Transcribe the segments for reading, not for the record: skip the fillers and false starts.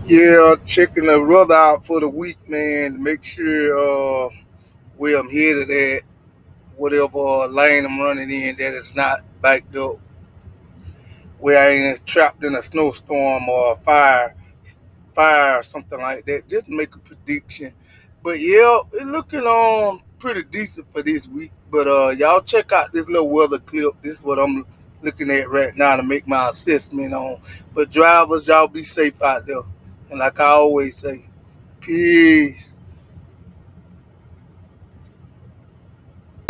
Yeah, checking the weather out for the week, man. To make sure where I'm headed at, whatever lane I'm running in, that it's not backed up, where I ain't trapped in a snowstorm or a fire or something like that. Just make a prediction. But yeah, it's looking pretty decent for this week. But y'all check out this little weather clip. This is what I'm looking at right now to make my assessment on. But drivers, y'all be safe out there. And like I always say, peace.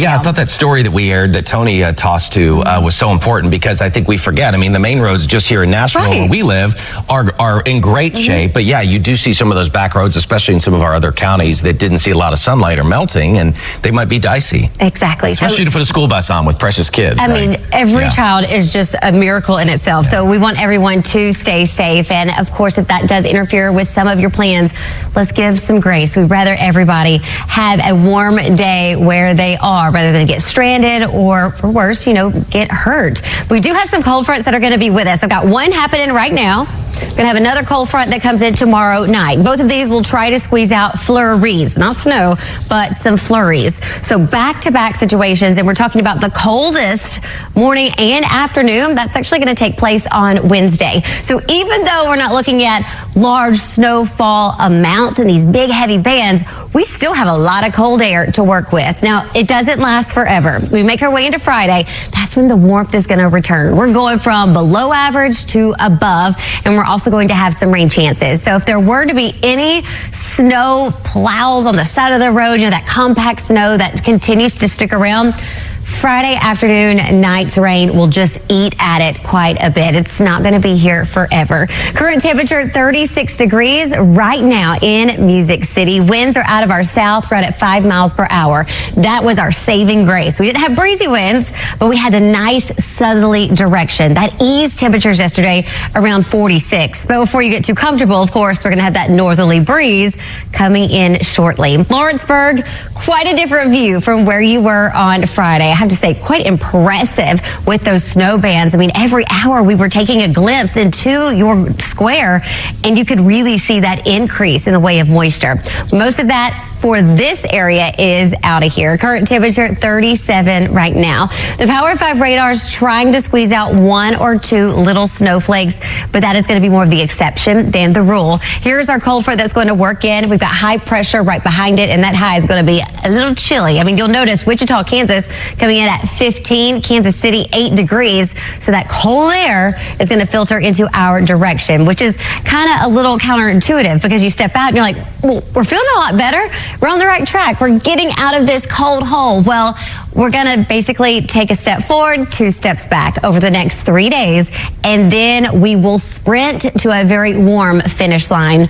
Yeah, I thought that story that we aired that Tony tossed to was so important because I think we forget. I mean, the main roads just here in Nashville where we live are in great shape. But yeah, you do see some of those back roads, especially in some of our other counties that didn't see a lot of sunlight or melting, and they might be dicey. Exactly. Especially to put a school bus on with precious kids. I mean, every child is just a miracle in itself. So we want everyone to stay safe. And of course, if that does interfere with some of your plans, let's give some grace. We'd rather everybody have a warm day where they are, rather than get stranded or, for worse, get hurt. We do have some cold fronts that are going to be with us. I've got one happening right now. We're going to have another cold front that comes in tomorrow night. Both of these will try to squeeze out flurries, not snow, but some flurries. So back-to-back situations, and we're talking about the coldest morning and afternoon. That's actually going to take place on Wednesday. So even though we're not looking at large snowfall amounts and these big heavy bands, we still have a lot of cold air to work with. Now, it doesn't last forever. We make our way into Friday. That's when the warmth is going to return. We're going from below average to above, and we're also going to have some rain chances. So if there were to be any snow plows on the side of the road, that compact snow that continues to stick around, Friday afternoon, night's rain will just eat at it quite a bit. It's not going to be here forever. Current temperature 36 degrees right now in Music City. Winds are out of our south, right at 5 miles per hour. That was our saving grace. We didn't have breezy winds, but we had a nice southerly direction. That eased temperatures yesterday around 46. But before you get too comfortable, of course, we're going to have that northerly breeze coming in shortly. Lawrenceburg, quite a different view from where you were on Friday. I have to say, quite impressive with those snow bands. I mean, every hour we were taking a glimpse into your square, and you could really see that increase in the way of moisture. Most of that for this area is out of here. Current temperature 37 right now. The Power 5 radars trying to squeeze out one or two little snowflakes, but that is going to be more of the exception than the rule. Here's our cold front that's going to work in. We've got high pressure right behind it, and that high is going to be a little chilly. I mean, you'll notice Wichita, Kansas coming in at 15, Kansas City 8 degrees. So that cold air is going to filter into our direction, which is kind of a little counterintuitive because you step out and you're like, well, we're feeling a lot better. We're on the right track. We're getting out of this cold hole. Well, we're going to basically take a step forward, 2 steps back over the next 3 days, and then we will sprint to a very warm finish line,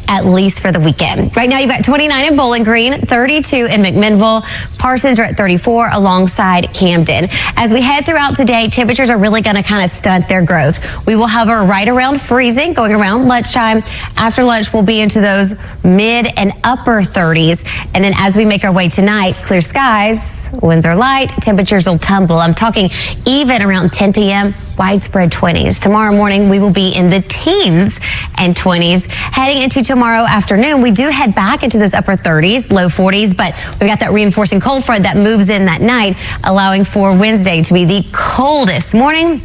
at least for the weekend. Right now, you've got 29 in Bowling Green, 32 in McMinnville. Parsons are at 34 alongside Camden. As we head throughout today, temperatures are really going to kind of stunt their growth. We will hover right around freezing, going around lunchtime. After lunch, we'll be into those mid and upper 30s. And then as we make our way tonight, clear skies, winds are light, temperatures will tumble. I'm talking even around 10 p.m., widespread 20s. Tomorrow morning, we will be in the teens and 20s. Heading into tomorrow afternoon, we do head back into those upper 30s, low 40s, but we've got that reinforcing cold front that moves in that night, allowing for Wednesday to be the coldest morning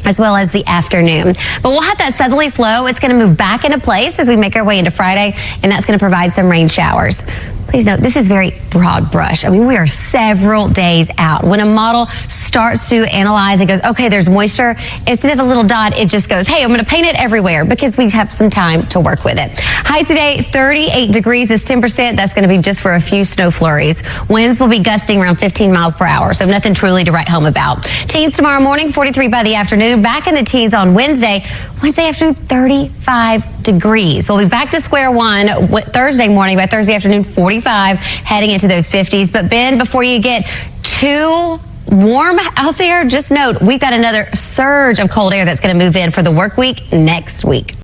as well as the afternoon. But we'll have that southerly flow. It's going to move back into place as we make our way into Friday, and that's going to provide some rain showers. Please note, this is very broad brush. I mean, we are several days out. When a model starts to analyze, it goes, okay, there's moisture. Instead of a little dot, it just goes, hey, I'm going to paint it everywhere because we have some time to work with it. High today, 38 degrees is 10%. That's going to be just for a few snow flurries. Winds will be gusting around 15 miles per hour, so nothing truly to write home about. Teens tomorrow morning, 43 by the afternoon. Back in the teens on Wednesday. Wednesday afternoon, 35 degrees. We'll be back to square one Thursday morning. By Thursday afternoon, 45, heading into those 50s. But Ben, before you get too warm out there, just note we've got another surge of cold air that's going to move in for the work week next week.